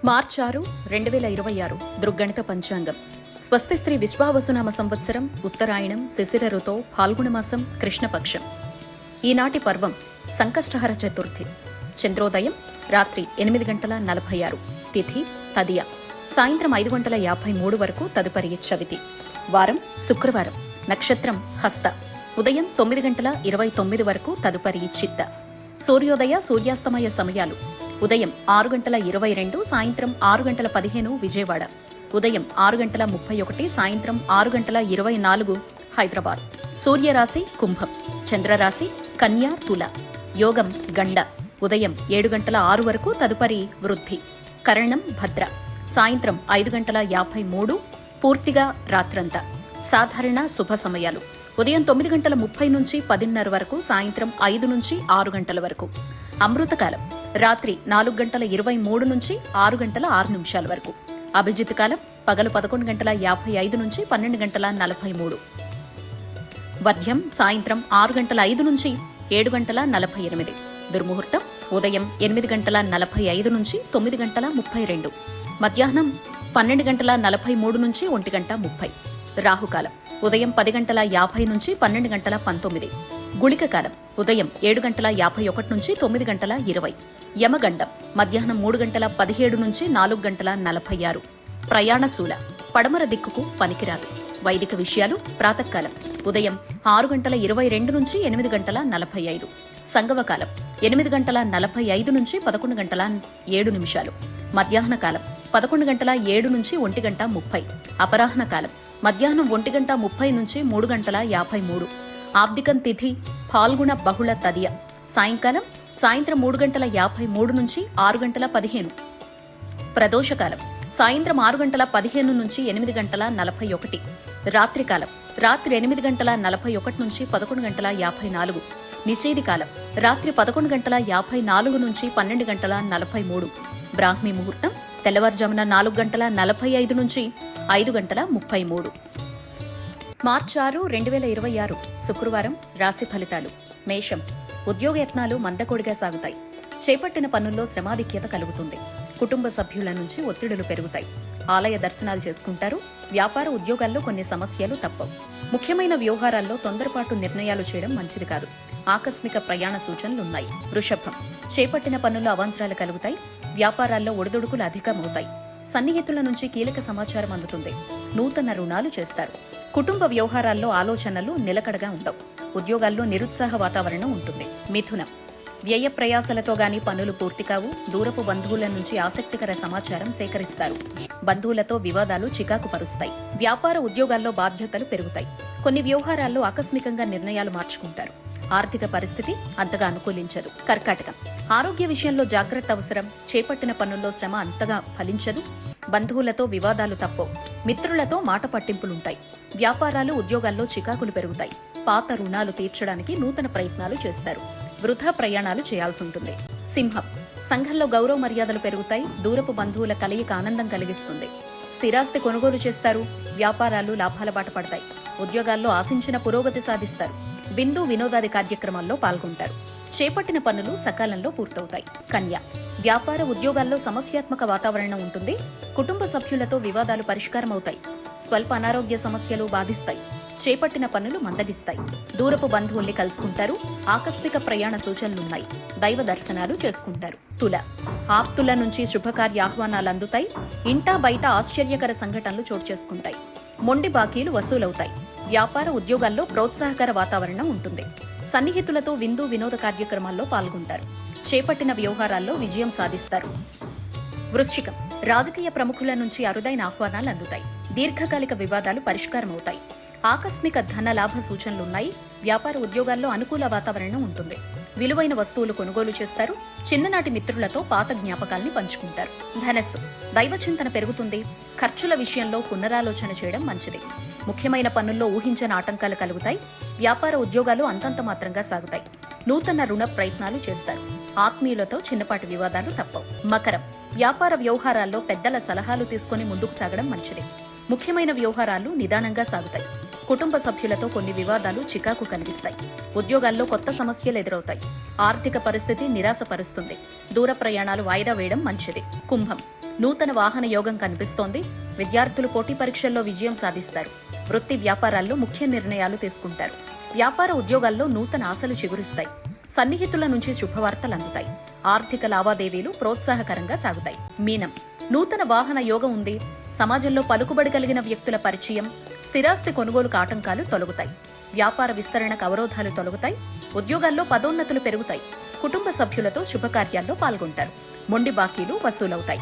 మార్చి 6, 2026 దృగ్గణిత పంచాంగం. స్వస్తి శ్రీ విశ్వావసునామ సంవత్సరం, ఉత్తరాయణం, శిశిర ఋతో, ఫాల్గుణమాసం, కృష్ణపక్షం. ఈనాటి పర్వం సంకష్టహర చతుర్థి. చంద్రోదయం రాత్రి 8:46, తిథి తదియ, సాయంత్రం 5:53 వరకు తదుపరి చవితి. వారం శుక్రవారం, నక్షత్రం హస్త, ఉదయం 9:29 వరకు తదుపరి చిత్త. సూర్యోదయ సూర్యాస్తమయ సమయాలు: ఉదయం 6:22, సాయంత్రం 6:15 విజయవాడ, ఉదయం 6:31, సాయంత్రం 6:24 హైదరాబాద్. సూర్యరాశి కుంభం, చంద్రరాశి కన్యా తుల, యోగం గండ, ఉదయం 7:06 వరకు తదుపరి వృద్ధి. కరణం భద్ర, సాయంత్రం 5:53 పూర్తిగా రాత్రంతా. సాధారణ శుభ సమయాలు: ఉదయం 9:30 నుంచి 10:30 వరకు, సాయంత్రం 5 నుంచి 6 గంటల వరకు. అమృతకాలం రాత్రి 4:23 నుంచి 6:06 వరకు. అభిజిత్ కాలం పగలు 11:55 నుంచి 12:43. వధ్యం సాయంత్రం 6:05 నుంచి 7:48. దుర్ముహూర్తం ఉదయం 8:45 నుంచి 9:32. మధ్యాహ్నం 12:43 నుంచి 1:30. రాహుకాలం ఉదయం 10:50 నుంచి 12:19. గుళిక కాలం ఉదయం 7:51 నుంచి 9:20. యమగండం మధ్యాహ్నం 3:17 నుంచి 4:46. ప్రయాణశూల పడమర దిక్కుకు పనికిరాదు. వైదిక విషయాలు: ప్రాతకాలం ఉదయం 6:22 నుంచి 8:45. సంగవకాలం 8:45 నుంచి 11:07. మధ్యాహ్న కాలం 11:07 నుంచి 1:30. అపరాహ్న కాలం మధ్యాహ్నం 1:30 నుంచి 3:53. ఆబ్దికం తిథి ఫాల్గుణ బహుళ తదియ, సాయంకాలం సాయంత్రం 3:53 నుంచి 6:15. ప్రదోషకాలం సాయంత్రం 6:15 నుంచి 8:41. రాత్రికాలం రాత్రి 8:41 నుంచి 11:54. నిషేధికాలం రాత్రి 11:54 నుంచి 12:43. బ్రాహ్మీ ముహూర్తం తెల్లవారుజామున 4:45 నుంచి 5:33. మార్చి 6, 2026 శుక్రవారం. రాశి ఫలితాలు: మేషం, ఉద్యోగయత్నాలు మందకొడిగా సాగుతాయి. చేపట్టిన పనుల్లో శ్రమాధిక్యత కలుగుతుంది. కుటుంబ సభ్యుల నుంచి ఒత్తిడులు పెరుగుతాయి. ఆలయ దర్శనాలు చేసుకుంటారు. వ్యాపార ఉద్యోగాల్లో కొన్ని సమస్యలు తప్పవు. ముఖ్యమైన వ్యవహారాల్లో తొందరపాటు నిర్ణయాలు చేయడం మంచిది కాదు. ఆకస్మిక ప్రయాణ సూచనలున్నాయి. వృషభం, చేపట్టిన పనుల్లో అవాంతరాలు కలుగుతాయి. వ్యాపారాల్లో ఒడిదుడుకులు అధికమవుతాయి. సన్నిహితుల నుంచి కీలక సమాచారం అందుతుంది. నూతన రుణాలు చేస్తారు. కుటుంబ వ్యవహారాల్లో ఆలోచనలు నిలకడగా ఉండవు. ఉద్యోగాల్లో నిరుత్సాహ వాతావరణం ఉంటుంది. మిథునం, వ్యయ ప్రయాసలతో గాని పనులు పూర్తి కావు. దూరపు బంధువుల నుంచి ఆసక్తికర సమాచారం సేకరిస్తారు. బంధువులతో వివాదాలు చికాకు పరుస్తాయి. వ్యాపార ఉద్యోగాల్లో బాధ్యతలు పెరుగుతాయి. కొన్ని వ్యవహారాల్లో ఆకస్మికంగా నిర్ణయాలు మార్చుకుంటారు. ఆర్థిక పరిస్థితి అంతగా అనుకూలించదు. కర్కాటకం, ఆరోగ్య విషయంలో జాగ్రత్త అవసరం. చేపట్టిన పనుల్లో శ్రమ అంతగా ఫలించదు. బంధువులతో వివాదాలు తప్పవు. మిత్రులతో మాట పట్టింపులుంటాయి. వ్యాపారాలు ఉద్యోగాల్లో చికాకులు పెరుగుతాయి. పాత రుణాలు తీర్చడానికి నూతన ప్రయత్నాలు చేస్తారు. వృథా ప్రయాణాలు చేయాల్సి ఉంటుంది. సింహం, సంఘంలో గౌరవ మర్యాదలు పెరుగుతాయి. దూరపు బంధువుల కలయిక ఆనందం కలిగిస్తుంది. స్థిరాస్తి కొనుగోలు చేస్తారు. వ్యాపారాలు లాభాల బాట పడతాయి. ఉద్యోగాల్లో ఆశించిన పురోగతి సాధిస్తారు. విందు వినోదాది కార్యక్రమాల్లో పాల్గొంటారు. చేపట్టిన పనులు సకాలంలో పూర్తవుతాయి. కన్య, వ్యాపార ఉద్యోగాల్లో సమస్యాత్మక వాతావరణం ఉంటుంది. కుటుంబ సభ్యులతో వివాదాలు పరిష్కారమవుతాయి. స్వల్ప అనారోగ్య సమస్యలు బాధిస్తాయి. చేపట్టిన పనులు మందగిస్తాయి. దూరపు బంధువుల్ని కలుసుకుంటారు. ఆకస్మిక ప్రయాణ సూచనలున్నాయి. దైవ దర్శనాలు చేసుకుంటారు. తుల, ఆప్తుల నుంచి శుభకార్య ఆహ్వానాలు అందుతాయి. ఇంటా బయట ఆశ్చర్యకర సంఘటనలు చోటు చేసుకుంటాయి. మొండి బాకీలు వసూలవుతాయి. వ్యాపార ఉద్యోగాల్లో ప్రోత్సాహకర వాతావరణం ఉంటుంది. సన్నిహితులతో విందు వినోద కార్యక్రమాల్లో పాల్గొంటారు. చేపట్టిన వ్యవహారాల్లో విజయం సాధిస్తారు. వృశ్చికం, రాజకీయ ప్రముఖుల నుంచి అరుదైన ఆహ్వానాలు అందుతాయి. దీర్ఘకాలిక వివాదాలు పరిష్కారమవుతాయి. ఆకస్మిక ధన లాభ సూచనలున్నాయి. వ్యాపార ఉద్యోగాల్లో అనుకూల వాతావరణం ఉంటుంది. విలువైన వస్తువులు కొనుగోలు చేస్తారు. చిన్ననాటి మిత్రులతో పాత జ్ఞాపకాల్ని పంచుకుంటారు. ధనస్సు, దైవచింతన పెరుగుతుంది. ఖర్చుల విషయంలో పునరాలోచన చేయడం మంచిది. ముఖ్యమైన పనుల్లో ఊహించని ఆటంకాలు కలుగుతాయి. వ్యాపార ఉద్యోగాలు అంతంత మాత్రంగా సాగుతాయి. నూతన రుణ ప్రయత్నాలు చేస్తారు. ఆత్మీయులతో చిన్నపాటి వివాదాలు తప్పవు. మకరం, వ్యాపార వ్యవహారాల్లో పెద్దల సలహాలు తీసుకుని ముందుకు సాగడం మంచిది. ముఖ్యమైన వ్యవహారాలు నిదానంగా సాగుతాయి. కుటుంబ సభ్యులతో కొన్ని వివాదాలు చికాకు కలిగిస్తాయి. ఉద్యోగాల్లో కొత్త సమస్యలు ఎదురవుతాయి. ఆర్థిక పరిస్థితి నిరాశపరుస్తుంది. దూర ప్రయాణాలు వాయిదా వేయడం మంచిది. కుంభం, నూతన వాహన యోగం కనిపిస్తోంది. విద్యార్థులు పోటీ పరీక్షల్లో విజయం సాధిస్తారు. వృత్తి వ్యాపారాల్లో ముఖ్య నిర్ణయాలు తీసుకుంటారు. వ్యాపార ఉద్యోగాల్లో నూతన ఆశలు చిగురిస్తాయి. సన్నిహితుల నుంచి శుభవార్తలు అందుతాయి. ఆర్థిక లావాదేవీలు ప్రోత్సాహకరంగా సాగుతాయి. మీనం, నూతన వాహన యోగం ఉంది. సమాజంలో పలుకుబడి కలిగిన వ్యక్తుల పరిచయం, స్థిరాస్తి కొనుగోలుకు ఆటంకాలు తొలగుతాయి. వ్యాపార విస్తరణకు అవరోధాలు తొలగుతాయి. ఉద్యోగాల్లో పదోన్నతులు పెరుగుతాయి. కుటుంబ సభ్యులతో శుభకార్యాల్లో పాల్గొంటారు. మొండి బాకీలు వసూలవుతాయి.